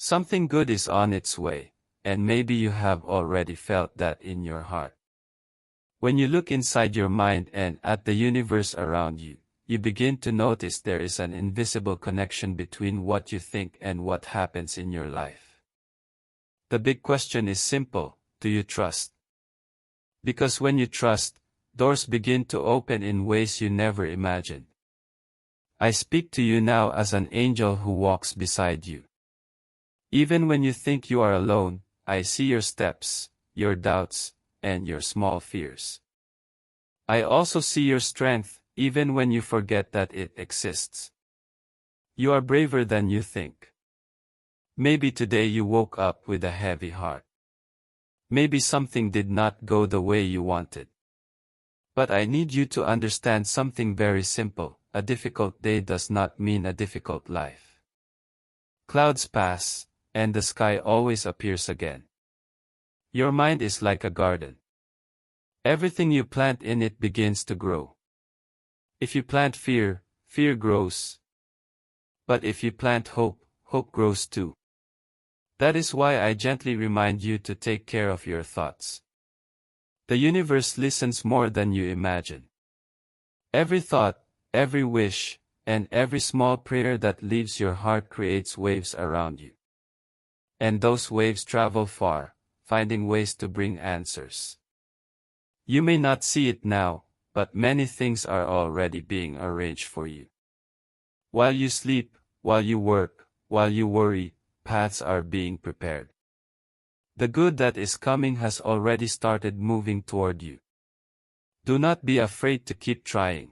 Something good is on its way, and maybe you have already felt that in your heart. When you look inside your mind and at the universe around you, you begin to notice there is an invisible connection between what you think and what happens in your life. The big question is simple: do you trust? Because when you trust, doors begin to open in ways you never imagined. I speak to you now as an angel who walks beside you. Even when you think you are alone, I see your steps, your doubts, and your small fears. I also see your strength, even when you forget that it exists. You are braver than you think. Maybe today you woke up with a heavy heart. Maybe something did not go the way you wanted. But I need you to understand something very simple: a difficult day does not mean a difficult life. Clouds pass, and the sky always appears again. Your mind is like a garden. Everything you plant in it begins to grow. If you plant fear, fear grows. But if you plant hope, hope grows too. That is why I gently remind you to take care of your thoughts. The universe listens more than you imagine. Every thought, every wish, and every small prayer that leaves your heart creates waves around you. And those waves travel far, finding ways to bring answers. You may not see it now, but many things are already being arranged for you. While you sleep, while you work, while you worry, paths are being prepared. The good that is coming has already started moving toward you. Do not be afraid to keep trying.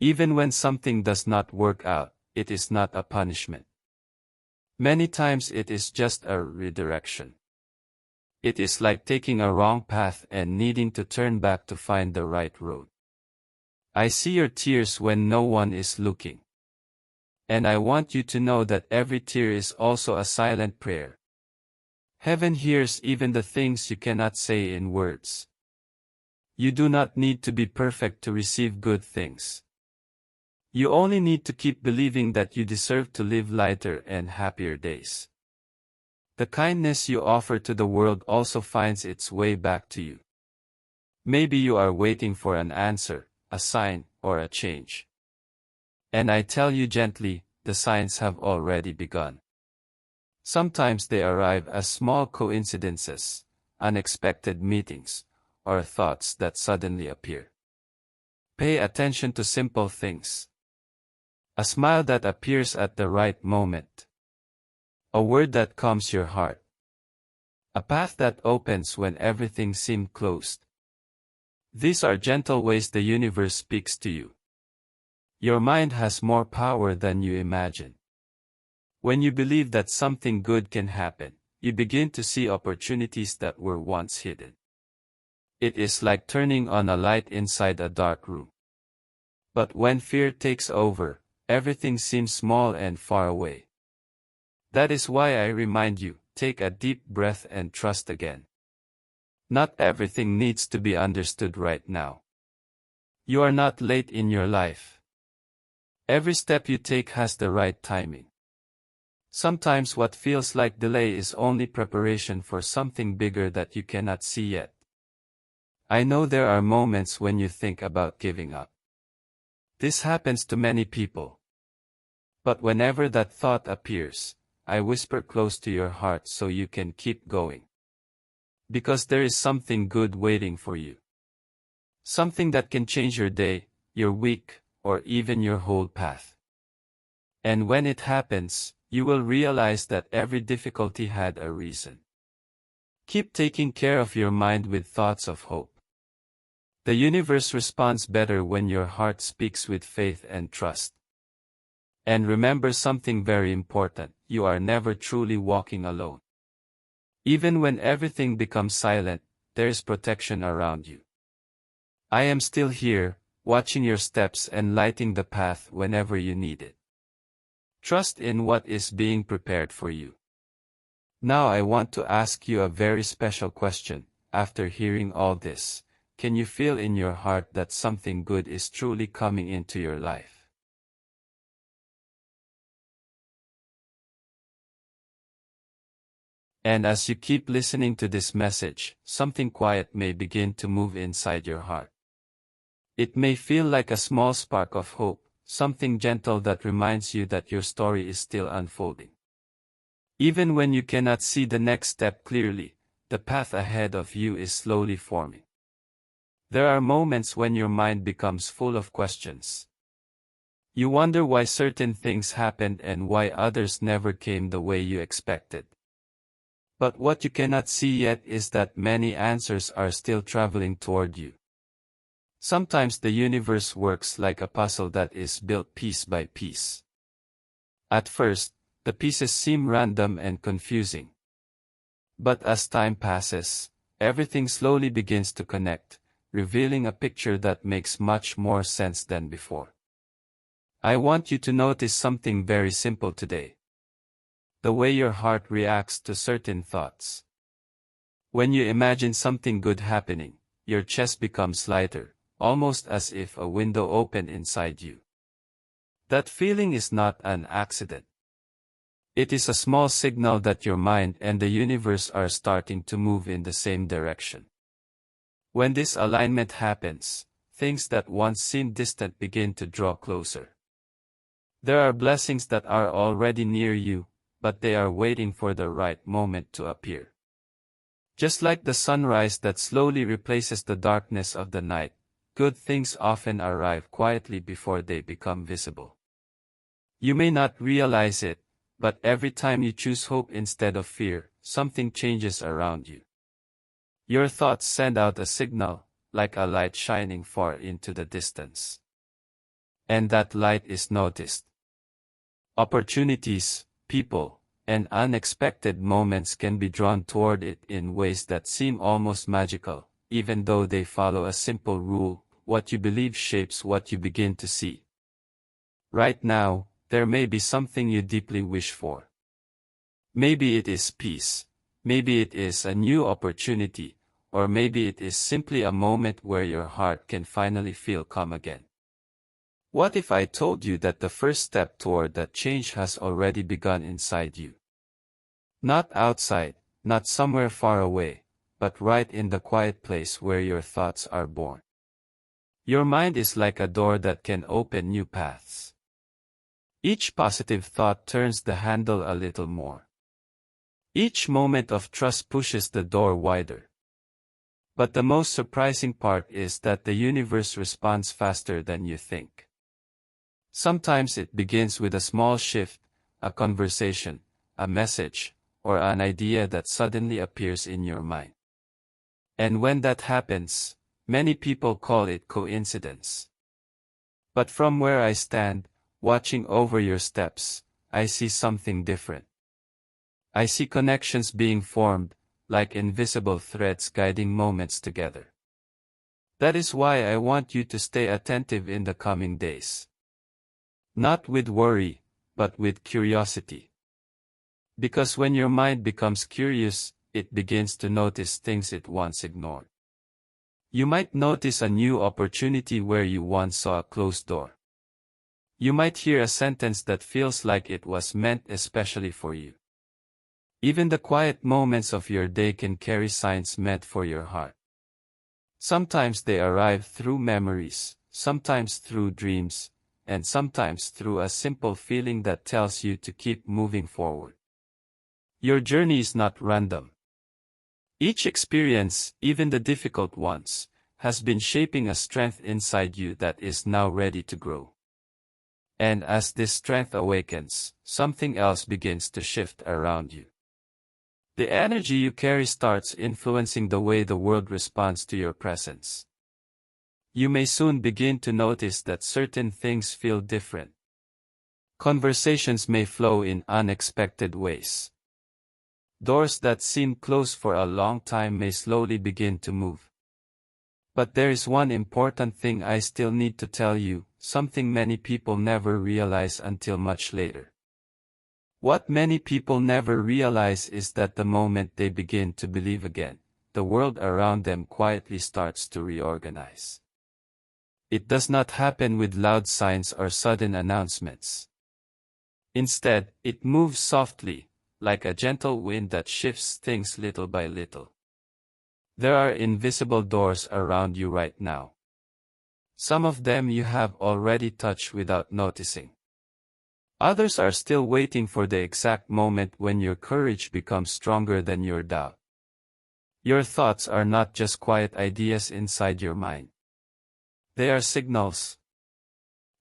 Even when something does not work out, it is not a punishment. Many times it is just a redirection. It is like taking a wrong path and needing to turn back to find the right road. I see your tears when no one is looking. And I want you to know that every tear is also a silent prayer. Heaven hears even the things you cannot say in words. You do not need to be perfect to receive good things. You only need to keep believing that you deserve to live lighter and happier days. The kindness you offer to the world also finds its way back to you. Maybe you are waiting for an answer, a sign, or a change. And I tell you gently, the signs have already begun. Sometimes they arrive as small coincidences, unexpected meetings, or thoughts that suddenly appear. Pay attention to simple things. A smile that appears at the right moment. A word that calms your heart. A path that opens when everything seemed closed. These are gentle ways the universe speaks to you. Your mind has more power than you imagine. When you believe that something good can happen, you begin to see opportunities that were once hidden. It is like turning on a light inside a dark room. But when fear takes over, everything seems small and far away. That is why I remind you, take a deep breath and trust again. Not everything needs to be understood right now. You are not late in your life. Every step you take has the right timing. Sometimes what feels like delay is only preparation for something bigger that you cannot see yet. I know there are moments when you think about giving up. This happens to many people. But whenever that thought appears, I whisper close to your heart so you can keep going. Because there is something good waiting for you. Something that can change your day, your week, or even your whole path. And when it happens, you will realize that every difficulty had a reason. Keep taking care of your mind with thoughts of hope. The universe responds better when your heart speaks with faith and trust. And remember something very important: you are never truly walking alone. Even when everything becomes silent, there is protection around you. I am still here, watching your steps and lighting the path whenever you need it. Trust in what is being prepared for you. Now I want to ask you a very special question. After hearing all this, can you feel in your heart that something good is truly coming into your life? And as you keep listening to this message, something quiet may begin to move inside your heart. It may feel like a small spark of hope, something gentle that reminds you that your story is still unfolding. Even when you cannot see the next step clearly, the path ahead of you is slowly forming. There are moments when your mind becomes full of questions. You wonder why certain things happened and why others never came the way you expected. But what you cannot see yet is that many answers are still traveling toward you. Sometimes the universe works like a puzzle that is built piece by piece. At first, the pieces seem random and confusing. But as time passes, everything slowly begins to connect, revealing a picture that makes much more sense than before. I want you to notice something very simple today. The way your heart reacts to certain thoughts. When you imagine something good happening, your chest becomes lighter, almost as if a window opened inside you. That feeling is not an accident. It is a small signal that your mind and the universe are starting to move in the same direction. When this alignment happens, things that once seemed distant begin to draw closer. There are blessings that are already near you, but they are waiting for the right moment to appear. Just like the sunrise that slowly replaces the darkness of the night, good things often arrive quietly before they become visible. You may not realize it, but every time you choose hope instead of fear, something changes around you. Your thoughts send out a signal, like a light shining far into the distance. And that light is noticed. Opportunities, people, and unexpected moments can be drawn toward it in ways that seem almost magical, even though they follow a simple rule: what you believe shapes what you begin to see. Right now, there may be something you deeply wish for. Maybe it is peace, maybe it is a new opportunity, or maybe it is simply a moment where your heart can finally feel calm again. What if I told you that the first step toward that change has already begun inside you? Not outside, not somewhere far away, but right in the quiet place where your thoughts are born. Your mind is like a door that can open new paths. Each positive thought turns the handle a little more. Each moment of trust pushes the door wider. But the most surprising part is that the universe responds faster than you think. Sometimes it begins with a small shift, a conversation, a message, or an idea that suddenly appears in your mind. And when that happens, many people call it coincidence. But from where I stand, watching over your steps, I see something different. I see connections being formed, like invisible threads guiding moments together. That is why I want you to stay attentive in the coming days. Not with worry, but with curiosity. Because when your mind becomes curious, it begins to notice things it once ignored. You might notice a new opportunity where you once saw a closed door. You might hear a sentence that feels like it was meant especially for you. Even the quiet moments of your day can carry signs meant for your heart. Sometimes they arrive through memories, sometimes through dreams, and sometimes through a simple feeling that tells you to keep moving forward. Your journey is not random. Each experience, even the difficult ones, has been shaping a strength inside you that is now ready to grow. And as this strength awakens, something else begins to shift around you. The energy you carry starts influencing the way the world responds to your presence. You may soon begin to notice that certain things feel different. Conversations may flow in unexpected ways. Doors that seemed closed for a long time may slowly begin to move. But there is one important thing I still need to tell you, something many people never realize until much later. What many people never realize is that the moment they begin to believe again, the world around them quietly starts to reorganize. It does not happen with loud signs or sudden announcements. Instead, it moves softly, like a gentle wind that shifts things little by little. There are invisible doors around you right now. Some of them you have already touched without noticing. Others are still waiting for the exact moment when your courage becomes stronger than your doubt. Your thoughts are not just quiet ideas inside your mind. They are signals.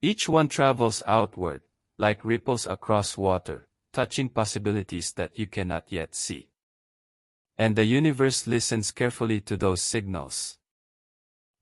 Each one travels outward, like ripples across water, touching possibilities that you cannot yet see. And the universe listens carefully to those signals.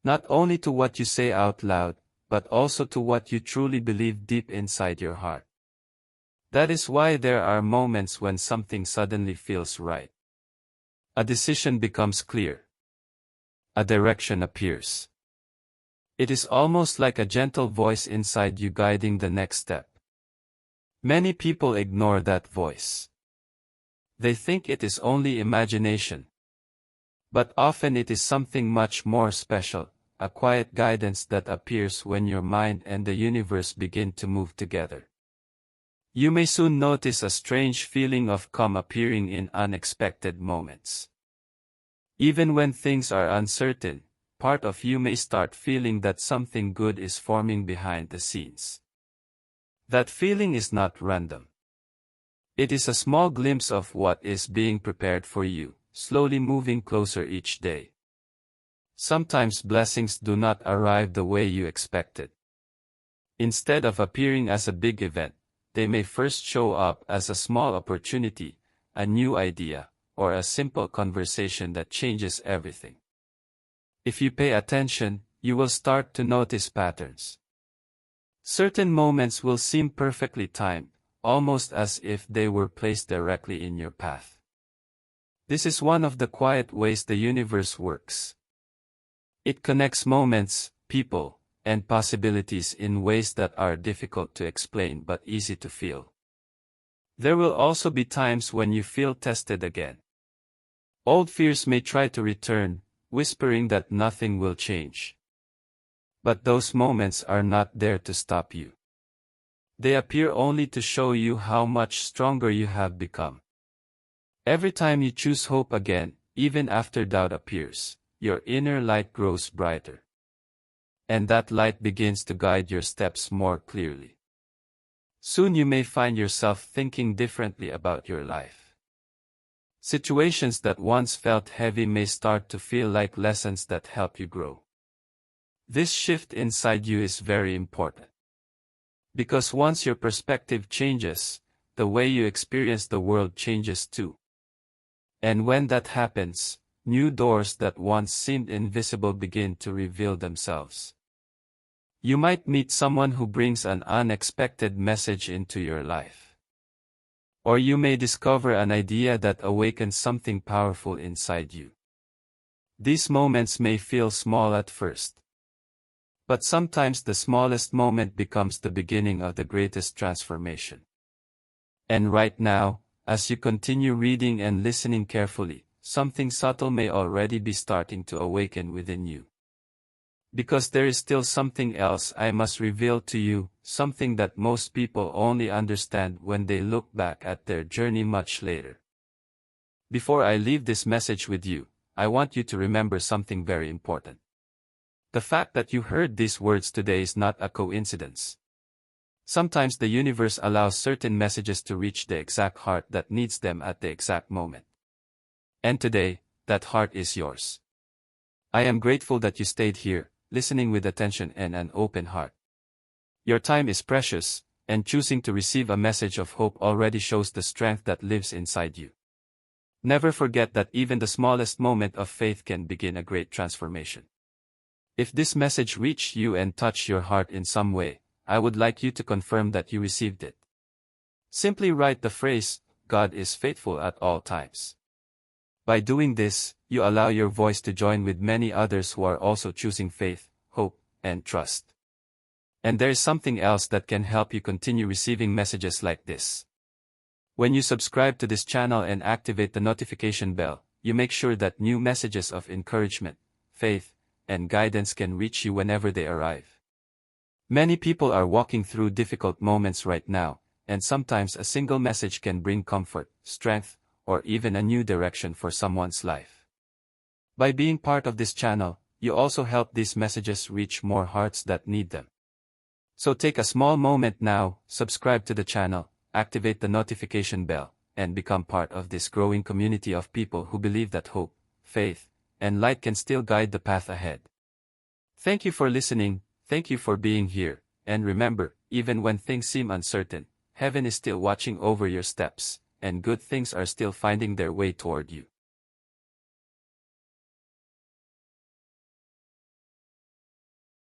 Not only to what you say out loud, but also to what you truly believe deep inside your heart. That is why there are moments when something suddenly feels right. A decision becomes clear. A direction appears. It is almost like a gentle voice inside you guiding the next step. Many people ignore that voice. They think it is only imagination. But often it is something much more special, a quiet guidance that appears when your mind and the universe begin to move together. You may soon notice a strange feeling of calm appearing in unexpected moments. Even when things are uncertain, part of you may start feeling that something good is forming behind the scenes. That feeling is not random. It is a small glimpse of what is being prepared for you, slowly moving closer each day. Sometimes blessings do not arrive the way you expected. Instead of appearing as a big event, they may first show up as a small opportunity, a new idea, or a simple conversation that changes everything. If you pay attention, you will start to notice patterns. Certain moments will seem perfectly timed, almost as if they were placed directly in your path. This is one of the quiet ways the universe works. It connects moments, people, and possibilities in ways that are difficult to explain but easy to feel. There will also be times when you feel tested again. Old fears may try to return, whispering that nothing will change. But those moments are not there to stop you. They appear only to show you how much stronger you have become. Every time you choose hope again, even after doubt appears, your inner light grows brighter. And that light begins to guide your steps more clearly. Soon you may find yourself thinking differently about your life. Situations that once felt heavy may start to feel like lessons that help you grow. This shift inside you is very important. Because once your perspective changes, the way you experience the world changes too. And when that happens, new doors that once seemed invisible begin to reveal themselves. You might meet someone who brings an unexpected message into your life. Or you may discover an idea that awakens something powerful inside you. These moments may feel small at first. But sometimes the smallest moment becomes the beginning of the greatest transformation. And right now, as you continue reading and listening carefully, something subtle may already be starting to awaken within you. Because there is still something else I must reveal to you, something that most people only understand when they look back at their journey much later. Before I leave this message with you, I want you to remember something very important. The fact that you heard these words today is not a coincidence. Sometimes the universe allows certain messages to reach the exact heart that needs them at the exact moment. And today, that heart is yours. I am grateful that you stayed here, listening with attention and an open heart. Your time is precious, and choosing to receive a message of hope already shows the strength that lives inside you. Never forget that even the smallest moment of faith can begin a great transformation. If this message reached you and touched your heart in some way, I would like you to confirm that you received it. Simply write the phrase, "God is faithful at all times." By doing this, you allow your voice to join with many others who are also choosing faith, hope, and trust. And there is something else that can help you continue receiving messages like this. When you subscribe to this channel and activate the notification bell, you make sure that new messages of encouragement, faith, and guidance can reach you whenever they arrive. Many people are walking through difficult moments right now, and sometimes a single message can bring comfort, strength, or even a new direction for someone's life. By being part of this channel, you also help these messages reach more hearts that need them. So take a small moment now, subscribe to the channel, activate the notification bell, and become part of this growing community of people who believe that hope, faith, and light can still guide the path ahead. Thank you for listening, thank you for being here, and remember, even when things seem uncertain, heaven is still watching over your steps, and good things are still finding their way toward you.